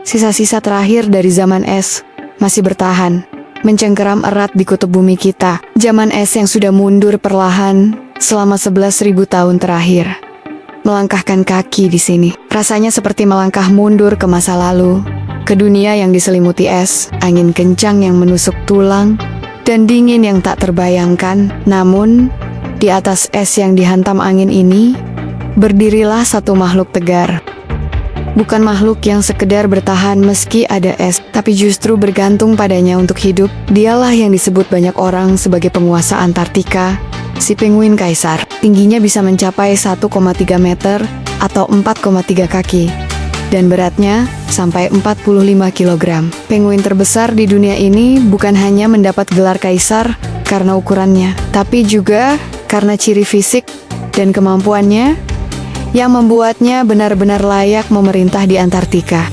sisa-sisa terakhir dari zaman es, masih bertahan, mencengkeram erat di kutub bumi kita. Zaman es yang sudah mundur perlahan selama 11.000 tahun terakhir. Melangkahkan kaki di sini, rasanya seperti melangkah mundur ke masa lalu, ke dunia yang diselimuti es, angin kencang yang menusuk tulang, dan dingin yang tak terbayangkan. Namun, di atas es yang dihantam angin ini, berdirilah satu makhluk tegar. Bukan makhluk yang sekedar bertahan meski ada es, tapi justru bergantung padanya untuk hidup. Dialah yang disebut banyak orang sebagai penguasa Antartika, si penguin kaisar. Tingginya bisa mencapai 1,3 meter atau 4,3 kaki. Dan beratnya sampai 45 kg. Penguin terbesar di dunia ini bukan hanya mendapat gelar kaisar karena ukurannya, tapi juga karena ciri fisik dan kemampuannya yang membuatnya benar-benar layak memerintah di Antartika.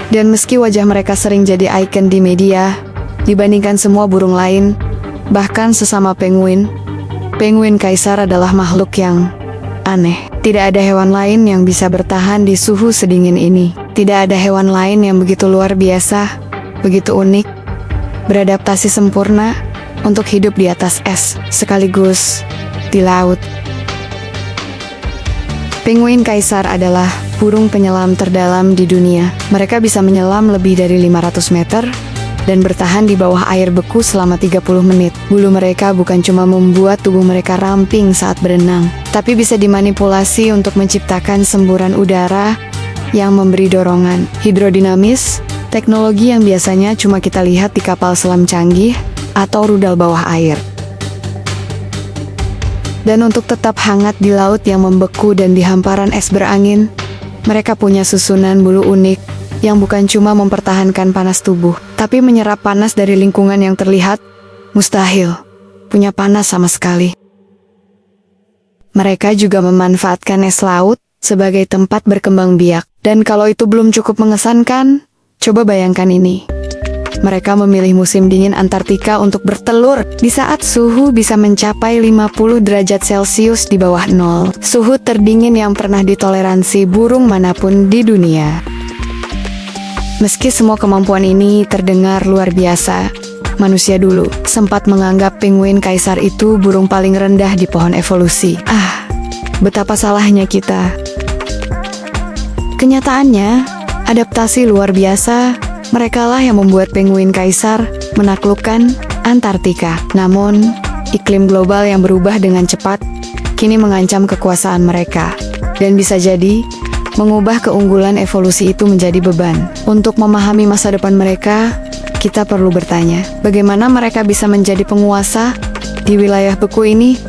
Dan meski wajah mereka sering jadi ikon di media, dibandingkan semua burung lain, bahkan sesama penguin, penguin kaisar adalah makhluk yang aneh. Tidak ada hewan lain yang bisa bertahan di suhu sedingin ini. Tidak ada hewan lain yang begitu luar biasa, begitu unik, beradaptasi sempurna untuk hidup di atas es, sekaligus di laut. Penguin kaisar adalah burung penyelam terdalam di dunia. Mereka bisa menyelam lebih dari 500 meter dan bertahan di bawah air beku selama 30 menit. Bulu mereka bukan cuma membuat tubuh mereka ramping saat berenang, tapi bisa dimanipulasi untuk menciptakan semburan udara yang memberi dorongan hidrodinamis, teknologi yang biasanya cuma kita lihat di kapal selam canggih atau rudal bawah air. Dan untuk tetap hangat di laut yang membeku dan di hamparan es berangin, mereka punya susunan bulu unik yang bukan cuma mempertahankan panas tubuh, tapi menyerap panas dari lingkungan yang terlihat mustahil punya panas sama sekali. Mereka juga memanfaatkan es laut sebagai tempat berkembang biak. Dan kalau itu belum cukup mengesankan, coba bayangkan ini. Mereka memilih musim dingin Antartika untuk bertelur di saat suhu bisa mencapai 50 derajat Celcius di bawah nol. Suhu terdingin yang pernah ditoleransi burung manapun di dunia. Meski semua kemampuan ini terdengar luar biasa, manusia dulu sempat menganggap penguin kaisar itu burung paling rendah di pohon evolusi. Betapa salahnya kita. Kenyataannya, adaptasi luar biasa, merekalah yang membuat penguin kaisar menaklukkan Antartika. Namun, iklim global yang berubah dengan cepat kini mengancam kekuasaan mereka, dan bisa jadi mengubah keunggulan evolusi itu menjadi beban. Untuk memahami masa depan mereka, kita perlu bertanya, bagaimana mereka bisa menjadi penguasa di wilayah beku ini?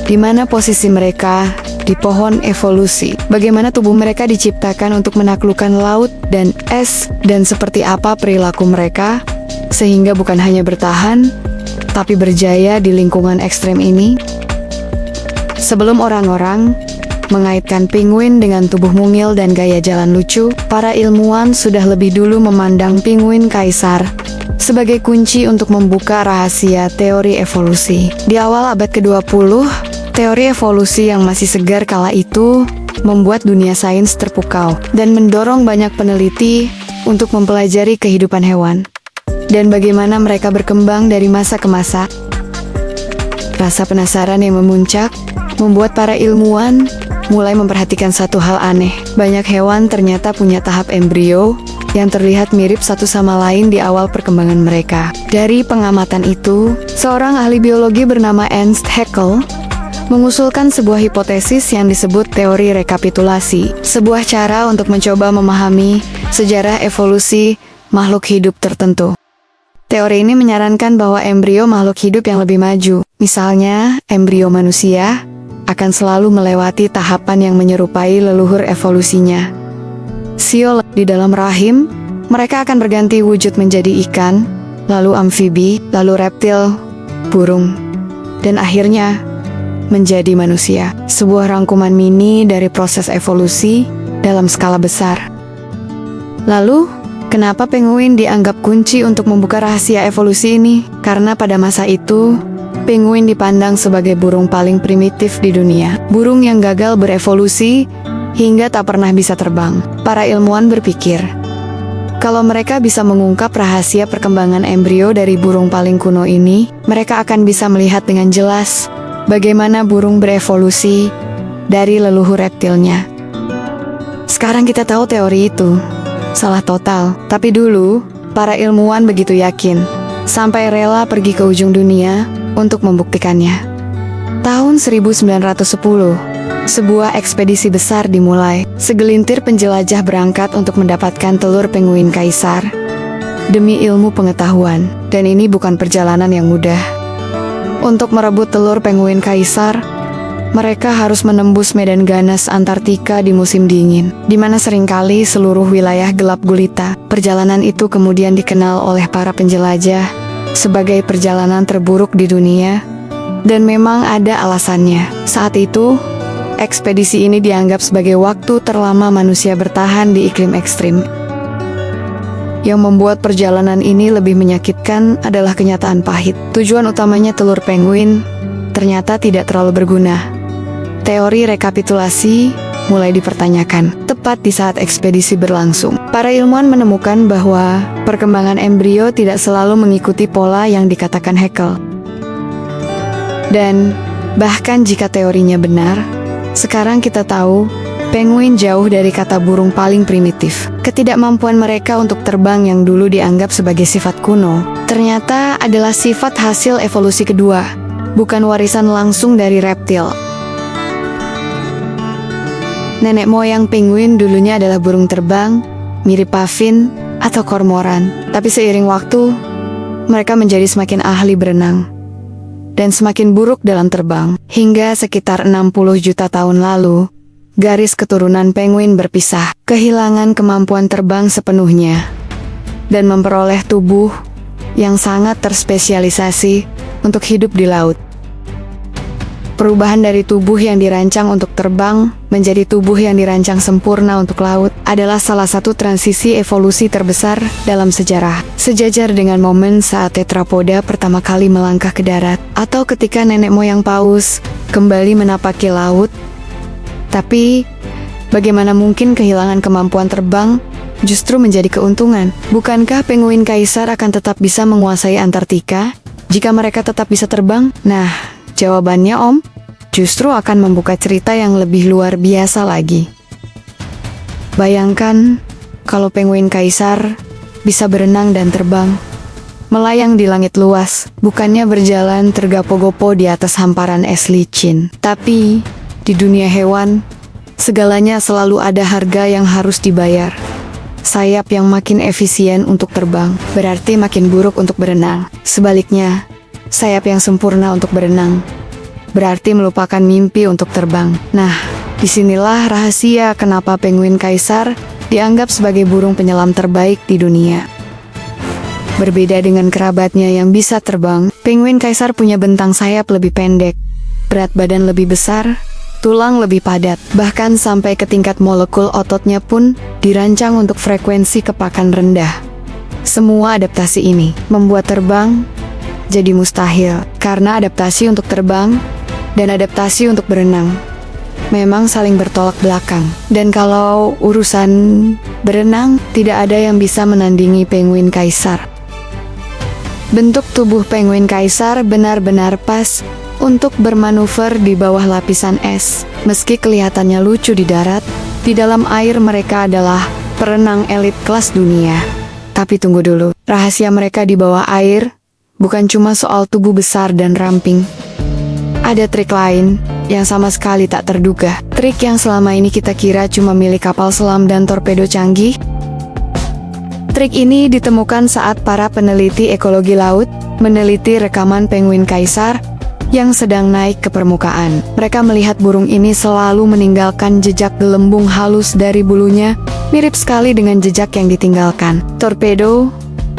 Di mana posisi mereka di pohon evolusi? Bagaimana tubuh mereka diciptakan untuk menaklukkan laut dan es? Dan seperti apa perilaku mereka sehingga bukan hanya bertahan, tapi berjaya di lingkungan ekstrem ini? Sebelum orang-orang mengaitkan penguin dengan tubuh mungil dan gaya jalan lucu, para ilmuwan sudah lebih dulu memandang penguin kaisar sebagai kunci untuk membuka rahasia teori evolusi. Di awal abad ke-20, teori evolusi yang masih segar kala itu membuat dunia sains terpukau dan mendorong banyak peneliti untuk mempelajari kehidupan hewan dan bagaimana mereka berkembang dari masa ke masa. Rasa penasaran yang memuncak membuat para ilmuwan mulai memperhatikan satu hal aneh. Banyak hewan ternyata punya tahap embrio yang terlihat mirip satu sama lain di awal perkembangan mereka. Dari pengamatan itu, seorang ahli biologi bernama Ernst Haeckel mengusulkan sebuah hipotesis yang disebut teori rekapitulasi, sebuah cara untuk mencoba memahami sejarah evolusi makhluk hidup tertentu. Teori ini menyarankan bahwa embrio makhluk hidup yang lebih maju, misalnya embrio manusia, akan selalu melewati tahapan yang menyerupai leluhur evolusinya. Siol di dalam rahim, mereka akan berganti wujud menjadi ikan, lalu amfibi, lalu reptil, burung, dan akhirnya menjadi manusia. Sebuah rangkuman mini dari proses evolusi dalam skala besar. Lalu, kenapa penguin dianggap kunci untuk membuka rahasia evolusi ini? Karena pada masa itu, penguin dipandang sebagai burung paling primitif di dunia. Burung yang gagal berevolusi hingga tak pernah bisa terbang. Para ilmuwan berpikir, kalau mereka bisa mengungkap rahasia perkembangan embrio dari burung paling kuno ini, mereka akan bisa melihat dengan jelas bagaimana burung berevolusi dari leluhur reptilnya. Sekarang kita tahu teori itu salah total, tapi dulu para ilmuwan begitu yakin, sampai rela pergi ke ujung dunia untuk membuktikannya. Tahun 1910, sebuah ekspedisi besar dimulai. Segelintir penjelajah berangkat untuk mendapatkan telur penguin kaisar demi ilmu pengetahuan, dan ini bukan perjalanan yang mudah. Untuk merebut telur penguin kaisar, mereka harus menembus medan ganas Antartika di musim dingin, di mana seringkali seluruh wilayah gelap gulita. Perjalanan itu kemudian dikenal oleh para penjelajah sebagai perjalanan terburuk di dunia, dan memang ada alasannya. Saat itu, ekspedisi ini dianggap sebagai waktu terlama manusia bertahan di iklim ekstrim. Yang membuat perjalanan ini lebih menyakitkan adalah kenyataan pahit. Tujuan utamanya telur penguin ternyata tidak terlalu berguna. Teori rekapitulasi mulai dipertanyakan. Tepat di saat ekspedisi berlangsung, para ilmuwan menemukan bahwa perkembangan embrio tidak selalu mengikuti pola yang dikatakan Haeckel. Dan bahkan jika teorinya benar, sekarang kita tahu penguin jauh dari kata burung paling primitif. Ketidakmampuan mereka untuk terbang yang dulu dianggap sebagai sifat kuno, ternyata adalah sifat hasil evolusi kedua, bukan warisan langsung dari reptil. Nenek moyang penguin dulunya adalah burung terbang, mirip pavin atau kormoran. Tapi seiring waktu, mereka menjadi semakin ahli berenang dan semakin buruk dalam terbang. Hingga sekitar 60 juta tahun lalu, garis keturunan penguin berpisah, kehilangan kemampuan terbang sepenuhnya, dan memperoleh tubuh yang sangat terspesialisasi untuk hidup di laut. Perubahan dari tubuh yang dirancang untuk terbang menjadi tubuh yang dirancang sempurna untuk laut adalah salah satu transisi evolusi terbesar dalam sejarah. Sejajar dengan momen saat tetrapoda pertama kali melangkah ke darat, atau ketika nenek moyang paus kembali menapaki laut. Tapi, bagaimana mungkin kehilangan kemampuan terbang justru menjadi keuntungan? Bukankah penguin kaisar akan tetap bisa menguasai Antartika jika mereka tetap bisa terbang? Nah, jawabannya Om, justru akan membuka cerita yang lebih luar biasa lagi. Bayangkan kalau penguin kaisar bisa berenang dan terbang, melayang di langit luas, bukannya berjalan tergapo-gopo di atas hamparan es licin. Tapi, di dunia hewan, segalanya selalu ada harga yang harus dibayar. Sayap yang makin efisien untuk terbang, berarti makin buruk untuk berenang. Sebaliknya, sayap yang sempurna untuk berenang berarti melupakan mimpi untuk terbang. Nah, disinilah rahasia kenapa penguin kaisar dianggap sebagai burung penyelam terbaik di dunia. Berbeda dengan kerabatnya yang bisa terbang, penguin kaisar punya bentang sayap lebih pendek, berat badan lebih besar, tulang lebih padat, bahkan sampai ke tingkat molekul ototnya pun dirancang untuk frekuensi kepakan rendah. Semua adaptasi ini membuat terbang jadi mustahil, karena adaptasi untuk terbang dan adaptasi untuk berenang memang saling bertolak belakang. Dan kalau urusan berenang, tidak ada yang bisa menandingi penguin kaisar. Bentuk tubuh penguin kaisar benar-benar pas untuk bermanuver di bawah lapisan es. Meski kelihatannya lucu di darat, di dalam air mereka adalah perenang elit kelas dunia. Tapi tunggu dulu, rahasia mereka di bawah air bukan cuma soal tubuh besar dan ramping. Ada trik lain yang sama sekali tak terduga. Trik yang selama ini kita kira cuma milik kapal selam dan torpedo canggih. Trik ini ditemukan saat para peneliti ekologi laut meneliti rekaman penguin kaisar yang sedang naik ke permukaan. Mereka melihat burung ini selalu meninggalkan jejak gelembung halus dari bulunya, mirip sekali dengan jejak yang ditinggalkan torpedo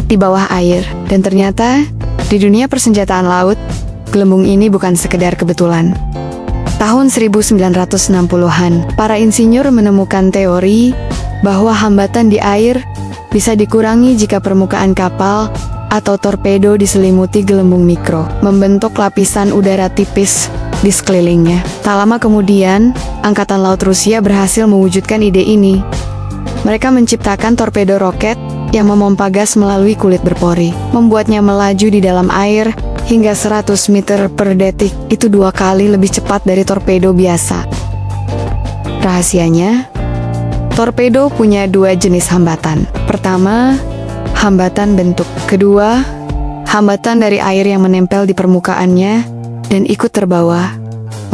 di bawah air. Dan ternyata, di dunia persenjataan laut, gelembung ini bukan sekedar kebetulan. Tahun 1960-an, para insinyur menemukan teori bahwa hambatan di air bisa dikurangi jika permukaan kapal atau torpedo diselimuti gelembung mikro, membentuk lapisan udara tipis di sekelilingnya. Tak lama kemudian, Angkatan Laut Rusia berhasil mewujudkan ide ini. Mereka menciptakan torpedo roket yang memompa gas melalui kulit berpori, membuatnya melaju di dalam air hingga 100 meter per detik. Itu 2 kali lebih cepat dari torpedo biasa. Rahasianya, torpedo punya 2 jenis hambatan. Pertama, hambatan bentuk. Kedua, hambatan dari air yang menempel di permukaannya dan ikut terbawa,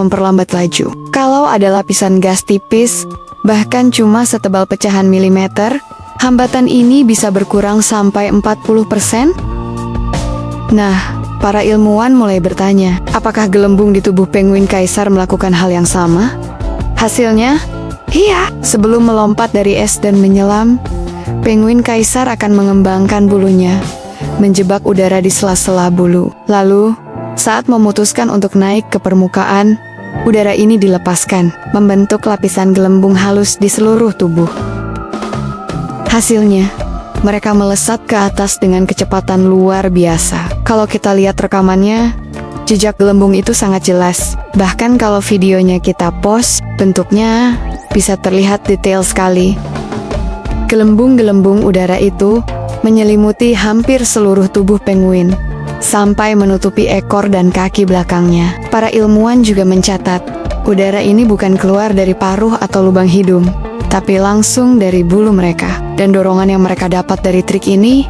memperlambat laju. Kalau ada lapisan gas tipis, bahkan cuma setebal pecahan milimeter, hambatan ini bisa berkurang sampai 40%. Nah, para ilmuwan mulai bertanya, apakah gelembung di tubuh penguin kaisar melakukan hal yang sama? Hasilnya, iya. Sebelum melompat dari es dan menyelam, penguin kaisar akan mengembangkan bulunya, menjebak udara di sela-sela bulu. Lalu, saat memutuskan untuk naik ke permukaan, udara ini dilepaskan, membentuk lapisan gelembung halus di seluruh tubuh. Hasilnya, mereka melesat ke atas dengan kecepatan luar biasa. Kalau kita lihat rekamannya, jejak gelembung itu sangat jelas. Bahkan kalau videonya kita post, bentuknya bisa terlihat detail sekali. Gelembung-gelembung udara itu menyelimuti hampir seluruh tubuh penguin, sampai menutupi ekor dan kaki belakangnya. Para ilmuwan juga mencatat, udara ini bukan keluar dari paruh atau lubang hidung, tapi langsung dari bulu mereka. Dan dorongan yang mereka dapat dari trik ini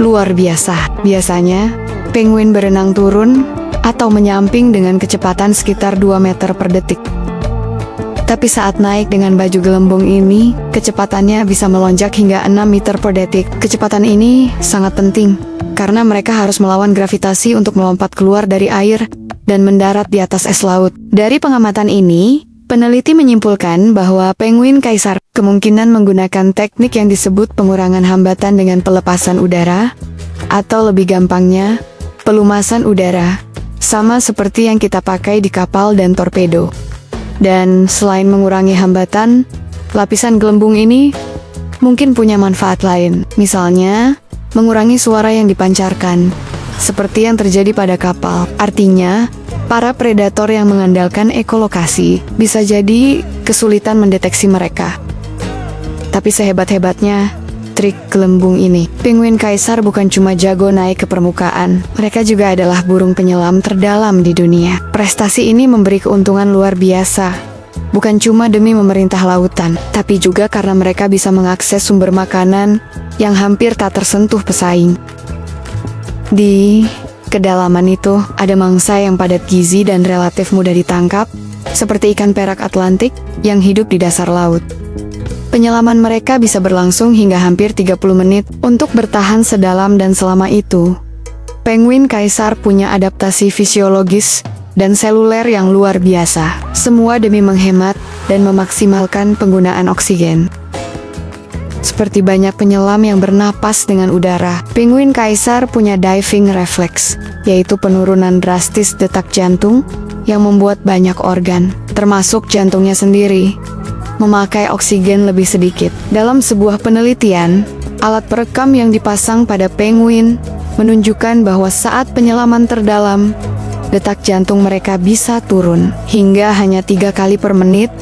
luar biasa. Biasanya, penguin berenang turun atau menyamping dengan kecepatan sekitar 2 meter per detik. Tapi saat naik dengan baju gelembung ini, kecepatannya bisa melonjak hingga 6 meter per detik. Kecepatan ini sangat penting, karena mereka harus melawan gravitasi untuk melompat keluar dari air dan mendarat di atas es laut. Dari pengamatan ini, peneliti menyimpulkan bahwa penguin kaisar kemungkinan menggunakan teknik yang disebut pengurangan hambatan dengan pelepasan udara, atau lebih gampangnya, pelumasan udara, sama seperti yang kita pakai di kapal dan torpedo. Dan selain mengurangi hambatan, lapisan gelembung ini mungkin punya manfaat lain. Misalnya, mengurangi suara yang dipancarkan, seperti yang terjadi pada kapal. Artinya, para predator yang mengandalkan ekolokasi bisa jadi kesulitan mendeteksi mereka. Tapi sehebat-hebatnya trik gelembung ini, penguin kaisar bukan cuma jago naik ke permukaan, mereka juga adalah burung penyelam terdalam di dunia. Prestasi ini memberi keuntungan luar biasa, bukan cuma demi memerintah lautan, tapi juga karena mereka bisa mengakses sumber makanan yang hampir tak tersentuh pesaing. Di kedalaman itu, ada mangsa yang padat gizi dan relatif mudah ditangkap, seperti ikan perak Atlantik yang hidup di dasar laut. Penyelaman mereka bisa berlangsung hingga hampir 30 menit untuk bertahan sedalam dan selama itu. Penguin kaisar punya adaptasi fisiologis dan seluler yang luar biasa, semua demi menghemat dan memaksimalkan penggunaan oksigen. Seperti banyak penyelam yang bernapas dengan udara, penguin kaisar punya diving reflex, yaitu penurunan drastis detak jantung yang membuat banyak organ, termasuk jantungnya sendiri, memakai oksigen lebih sedikit. Dalam sebuah penelitian, alat perekam yang dipasang pada penguin menunjukkan bahwa saat penyelaman terdalam, detak jantung mereka bisa turun hingga hanya 3 kali per menit.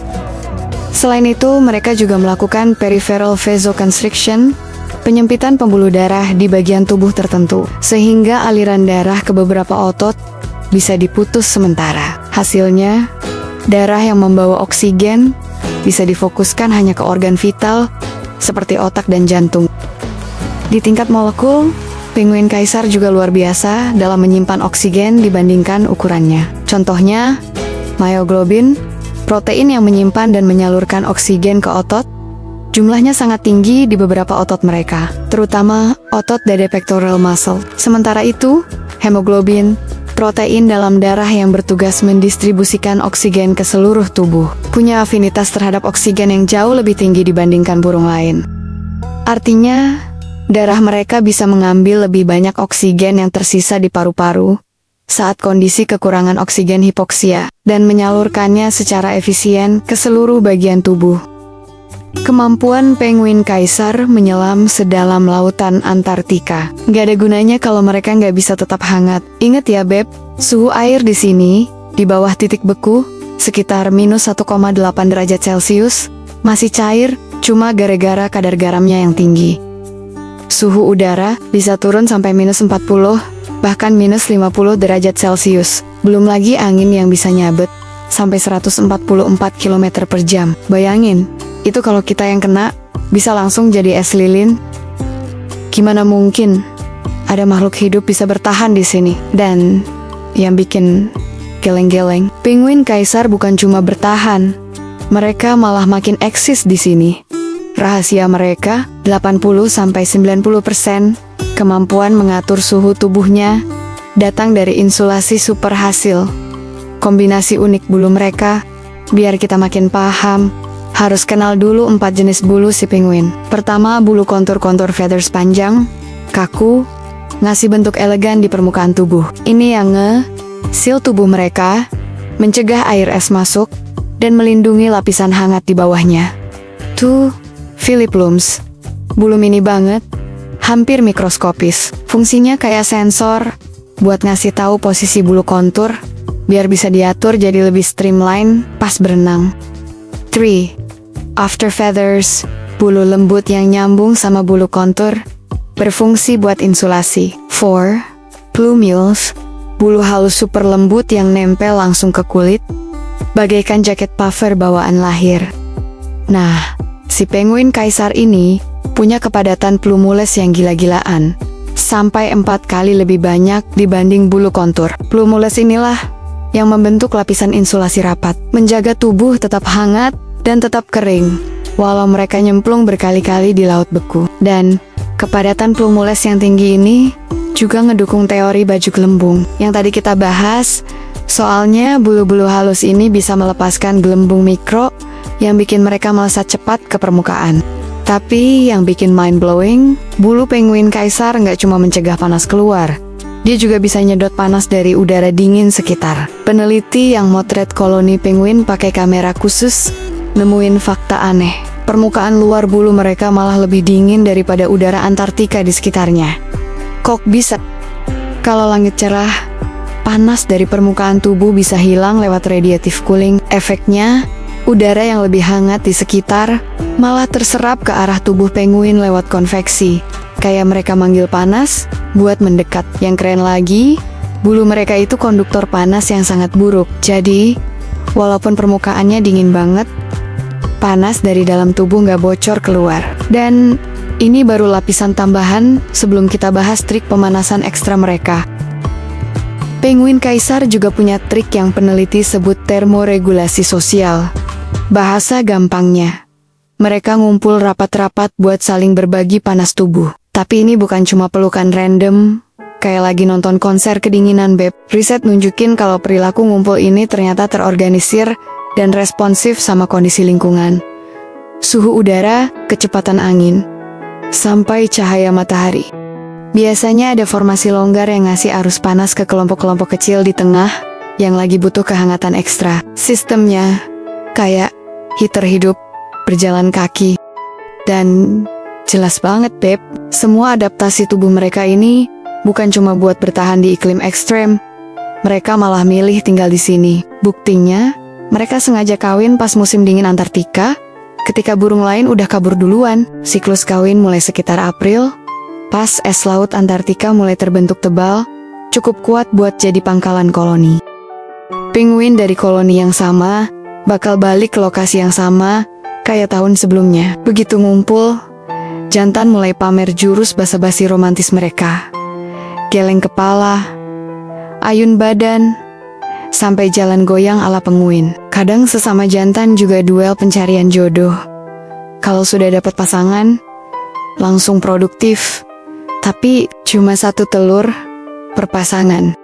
Selain itu, mereka juga melakukan peripheral vasoconstriction, penyempitan pembuluh darah di bagian tubuh tertentu, sehingga aliran darah ke beberapa otot bisa diputus sementara. Hasilnya, darah yang membawa oksigen bisa difokuskan hanya ke organ vital seperti otak dan jantung. Di tingkat molekul, penguin kaisar juga luar biasa dalam menyimpan oksigen dibandingkan ukurannya. Contohnya, myoglobin, protein yang menyimpan dan menyalurkan oksigen ke otot, jumlahnya sangat tinggi di beberapa otot mereka, terutama otot dada pectoral muscle. Sementara itu, hemoglobin, protein dalam darah yang bertugas mendistribusikan oksigen ke seluruh tubuh, punya afinitas terhadap oksigen yang jauh lebih tinggi dibandingkan burung lain. Artinya, darah mereka bisa mengambil lebih banyak oksigen yang tersisa di paru-paru saat kondisi kekurangan oksigen hipoksia, dan menyalurkannya secara efisien ke seluruh bagian tubuh. Kemampuan penguin kaisar menyelam sedalam lautan Antartika. Gak ada gunanya kalau mereka nggak bisa tetap hangat. Ingat ya Beb, suhu air di sini di bawah titik beku, sekitar minus 1,8 derajat Celcius, masih cair, cuma gara-gara kadar garamnya yang tinggi. Suhu udara bisa turun sampai minus 40, bahkan minus 50 derajat Celcius. Belum lagi angin yang bisa nyabet sampai 144 km per jam. Bayangin, itu kalau kita yang kena, bisa langsung jadi es lilin. Gimana mungkin ada makhluk hidup bisa bertahan di sini? Dan yang bikin geleng-geleng, penguin kaisar bukan cuma bertahan, mereka malah makin eksis di sini. Rahasia mereka, 80-90% kemampuan mengatur suhu tubuhnya datang dari insulasi super hasil. Kombinasi unik bulu mereka, biar kita makin paham, harus kenal dulu 4 jenis bulu si penguin. Pertama, bulu kontur-kontur feathers panjang, kaku, ngasih bentuk elegan di permukaan tubuh. Ini yang seal tubuh mereka, mencegah air es masuk, dan melindungi lapisan hangat di bawahnya. Tuh, Philipplumes, bulu mini banget, hampir mikroskopis. Fungsinya kayak sensor, buat ngasih tahu posisi bulu kontur, biar bisa diatur jadi lebih streamline pas berenang. 3. After feathers, bulu lembut yang nyambung sama bulu kontur, berfungsi buat insulasi. 4. Plumulus, bulu halus super lembut yang nempel langsung ke kulit, bagaikan jaket puffer bawaan lahir. Nah, si penguin kaisar ini punya kepadatan plumulus yang gila-gilaan, sampai 4 kali lebih banyak dibanding bulu kontur. Plumulus inilah yang membentuk lapisan insulasi rapat, menjaga tubuh tetap hangat dan tetap kering, walau mereka nyemplung berkali-kali di laut beku. Dan kepadatan plumulus yang tinggi ini juga ngedukung teori baju gelembung yang tadi kita bahas. Soalnya bulu-bulu halus ini bisa melepaskan gelembung mikro yang bikin mereka melesat cepat ke permukaan. Tapi yang bikin mind-blowing, bulu penguin kaisar nggak cuma mencegah panas keluar, dia juga bisa nyedot panas dari udara dingin sekitar. Peneliti yang motret koloni penguin pakai kamera khusus nemuin fakta aneh. Permukaan luar bulu mereka malah lebih dingin daripada udara Antartika di sekitarnya. Kok bisa? Kalau langit cerah, panas dari permukaan tubuh bisa hilang lewat radiative cooling. Efeknya, udara yang lebih hangat di sekitar malah terserap ke arah tubuh penguin lewat konveksi. Kayak mereka manggil panas buat mendekat. Yang keren lagi, bulu mereka itu konduktor panas yang sangat buruk. Jadi, walaupun permukaannya dingin banget, panas dari dalam tubuh nggak bocor keluar. Dan ini baru lapisan tambahan sebelum kita bahas trik pemanasan ekstra mereka. Penguin kaisar juga punya trik yang peneliti sebut termoregulasi sosial. Bahasa gampangnya, mereka ngumpul rapat-rapat buat saling berbagi panas tubuh. Tapi ini bukan cuma pelukan random, kayak lagi nonton konser kedinginan beb. Riset nunjukin kalau perilaku ngumpul ini ternyata terorganisir dan responsif sama kondisi lingkungan. Suhu udara, kecepatan angin, sampai cahaya matahari. Biasanya ada formasi longgar yang ngasih arus panas ke kelompok-kelompok kecil di tengah yang lagi butuh kehangatan ekstra. Sistemnya kayak heater hidup, berjalan kaki. Dan jelas banget beb, semua adaptasi tubuh mereka ini bukan cuma buat bertahan di iklim ekstrem. Mereka malah milih tinggal di sini. Buktinya, mereka sengaja kawin pas musim dingin Antartika, ketika burung lain udah kabur duluan. Siklus kawin mulai sekitar April, pas es laut Antartika mulai terbentuk tebal, cukup kuat buat jadi pangkalan koloni. Penguin dari koloni yang sama bakal balik ke lokasi yang sama kayak tahun sebelumnya. Begitu ngumpul, jantan mulai pamer jurus basa-basi romantis mereka. Geleng kepala, ayun badan, sampai jalan goyang ala penguin. Kadang sesama jantan juga duel pencarian jodoh. Kalau sudah dapat pasangan, langsung produktif. Tapi cuma 1 telur per pasangan.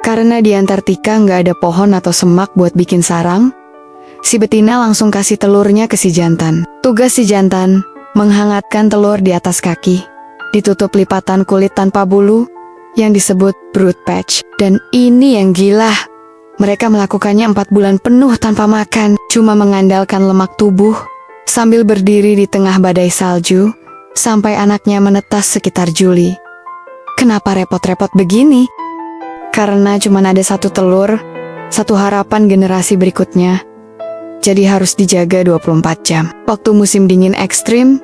Karena di Antartika nggak ada pohon atau semak buat bikin sarang, si betina langsung kasih telurnya ke si jantan. Tugas si jantan, menghangatkan telur di atas kaki, ditutup lipatan kulit tanpa bulu, yang disebut brood patch. Dan ini yang gila, mereka melakukannya 4 bulan penuh tanpa makan, cuma mengandalkan lemak tubuh, sambil berdiri di tengah badai salju, sampai anaknya menetas sekitar Juli. Kenapa repot-repot begini? Karena cuma ada 1 telur, satu harapan generasi berikutnya. Jadi harus dijaga 24 jam. Waktu musim dingin ekstrim,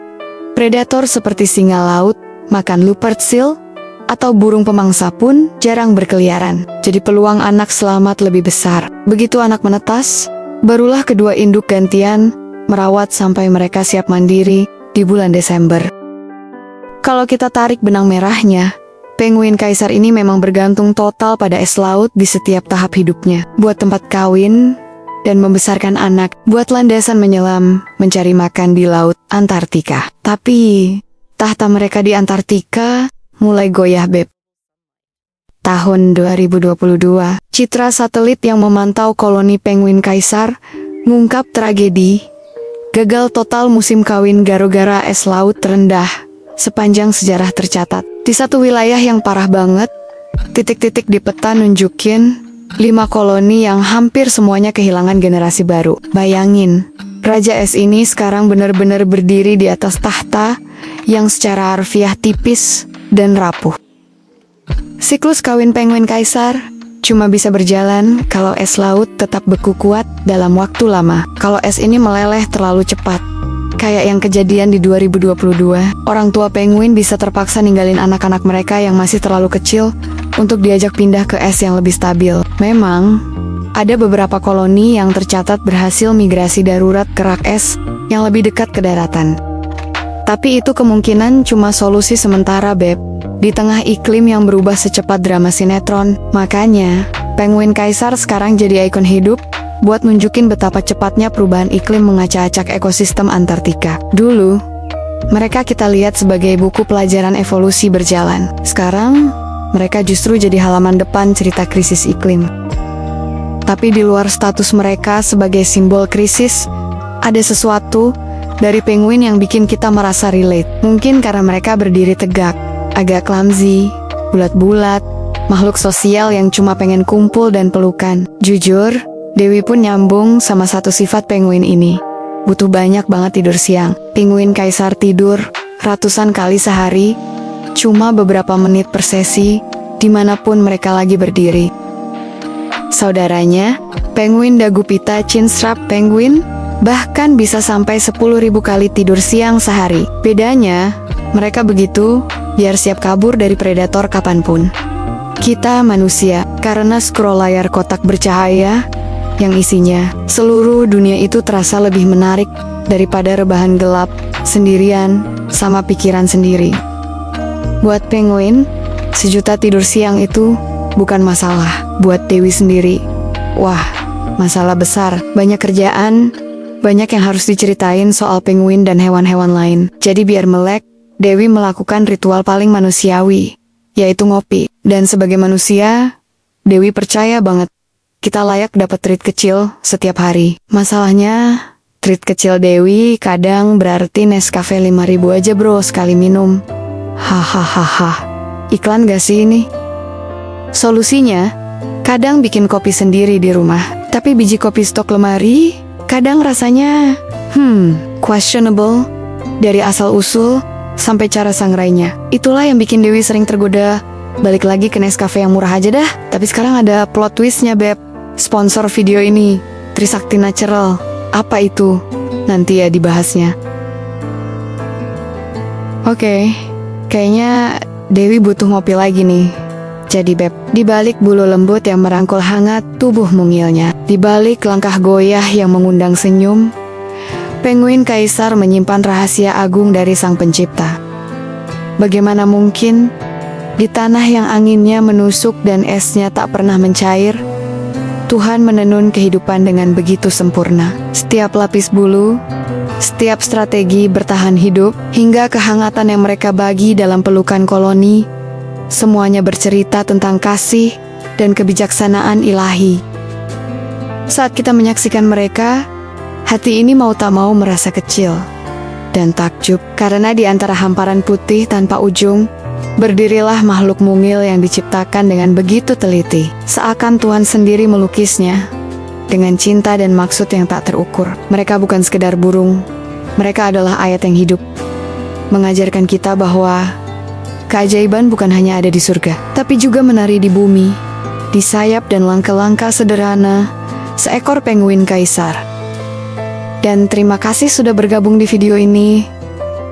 predator seperti singa laut, makan leopard seal, atau burung pemangsa pun jarang berkeliaran. Jadi peluang anak selamat lebih besar. Begitu anak menetas, barulah kedua induk gantian merawat sampai mereka siap mandiri di bulan Desember. Kalau kita tarik benang merahnya, penguin kaisar ini memang bergantung total pada es laut di setiap tahap hidupnya. Buat tempat kawin dan membesarkan anak, buat landasan menyelam, mencari makan di laut Antartika. Tapi tahta mereka di Antartika mulai goyah, Beb. Tahun 2022, citra satelit yang memantau koloni penguin kaisar ngungkap tragedi gagal total musim kawin gara-gara es laut terendah sepanjang sejarah tercatat. Di satu wilayah yang parah banget, titik-titik di peta nunjukin 5 koloni yang hampir semuanya kehilangan generasi baru. Bayangin, Raja Es ini sekarang benar-benar berdiri di atas tahta yang secara harfiah tipis dan rapuh. Siklus kawin penguin kaisar cuma bisa berjalan kalau es laut tetap beku kuat dalam waktu lama. Kalau es ini meleleh terlalu cepat, kayak yang kejadian di 2022, orang tua penguin bisa terpaksa ninggalin anak-anak mereka yang masih terlalu kecil untuk diajak pindah ke es yang lebih stabil. Memang, ada beberapa koloni yang tercatat berhasil migrasi darurat ke rak es yang lebih dekat ke daratan. Tapi itu kemungkinan cuma solusi sementara, Beb. Di tengah iklim yang berubah secepat drama sinetron, makanya penguin kaisar sekarang jadi ikon hidup buat nunjukin betapa cepatnya perubahan iklim mengacak-acak ekosistem Antartika. Dulu, mereka kita lihat sebagai buku pelajaran evolusi berjalan. Sekarang, mereka justru jadi halaman depan cerita krisis iklim. Tapi di luar status mereka sebagai simbol krisis, ada sesuatu dari penguin yang bikin kita merasa relate. Mungkin karena mereka berdiri tegak, agak clumsy, bulat-bulat, makhluk sosial yang cuma pengen kumpul dan pelukan. Jujur, Dewi pun nyambung sama satu sifat penguin ini. Butuh banyak banget tidur siang. Penguin kaisar tidur ratusan kali sehari, cuma beberapa menit per sesi, dimanapun mereka lagi berdiri. Saudaranya, penguin dagu pita chinstrap penguin, bahkan bisa sampai 10.000 kali tidur siang sehari. Bedanya, mereka begitu biar siap kabur dari predator kapanpun. Kita manusia, karena scroll layar kotak bercahaya yang isinya seluruh dunia itu terasa lebih menarik daripada rebahan gelap, sendirian, sama pikiran sendiri. Buat penguin, 1.000.000 tidur siang itu bukan masalah. Buat Dewi sendiri, wah, masalah besar. Banyak kerjaan, banyak yang harus diceritain soal penguin dan hewan-hewan lain. Jadi biar melek, Dewi melakukan ritual paling manusiawi, yaitu ngopi. Dan sebagai manusia, Dewi percaya banget kita layak dapat treat kecil setiap hari. Masalahnya, treat kecil Dewi kadang berarti Nescafe 5.000 aja bro sekali minum. Hahaha, iklan gak sih ini? Solusinya, kadang bikin kopi sendiri di rumah. Tapi biji kopi stok lemari, kadang rasanya, questionable. Dari asal-usul sampai cara sangrainya. Itulah yang bikin Dewi sering tergoda balik lagi ke Nescafe yang murah aja dah. Tapi sekarang ada plot twistnya, Beb. Sponsor video ini, Trisakti Natural. Apa itu? Nanti ya dibahasnya. Oke, kayaknya Dewi butuh ngopi lagi nih. Jadi Beb, di balik bulu lembut yang merangkul hangat tubuh mungilnya, di balik langkah goyah yang mengundang senyum, penguin kaisar menyimpan rahasia agung dari sang pencipta. Bagaimana mungkin di tanah yang anginnya menusuk dan esnya tak pernah mencair, Tuhan menenun kehidupan dengan begitu sempurna. Setiap lapis bulu, setiap strategi bertahan hidup, hingga kehangatan yang mereka bagi dalam pelukan koloni, semuanya bercerita tentang kasih dan kebijaksanaan ilahi. Saat kita menyaksikan mereka, hati ini mau tak mau merasa kecil dan takjub, karena di antara hamparan putih tanpa ujung, berdirilah makhluk mungil yang diciptakan dengan begitu teliti. Seakan Tuhan sendiri melukisnya dengan cinta dan maksud yang tak terukur. Mereka bukan sekedar burung, mereka adalah ayat yang hidup, mengajarkan kita bahwa keajaiban bukan hanya ada di surga, tapi juga menari di bumi, di di sayap dan langkah-langkah sederhana seekor penguin kaisar. Dan terima kasih sudah bergabung di video ini.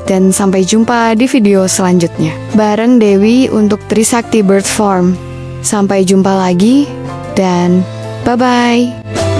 Dan sampai jumpa di video selanjutnya bareng Dewi untuk Trisakti Bird Farm. Sampai jumpa lagi dan bye-bye.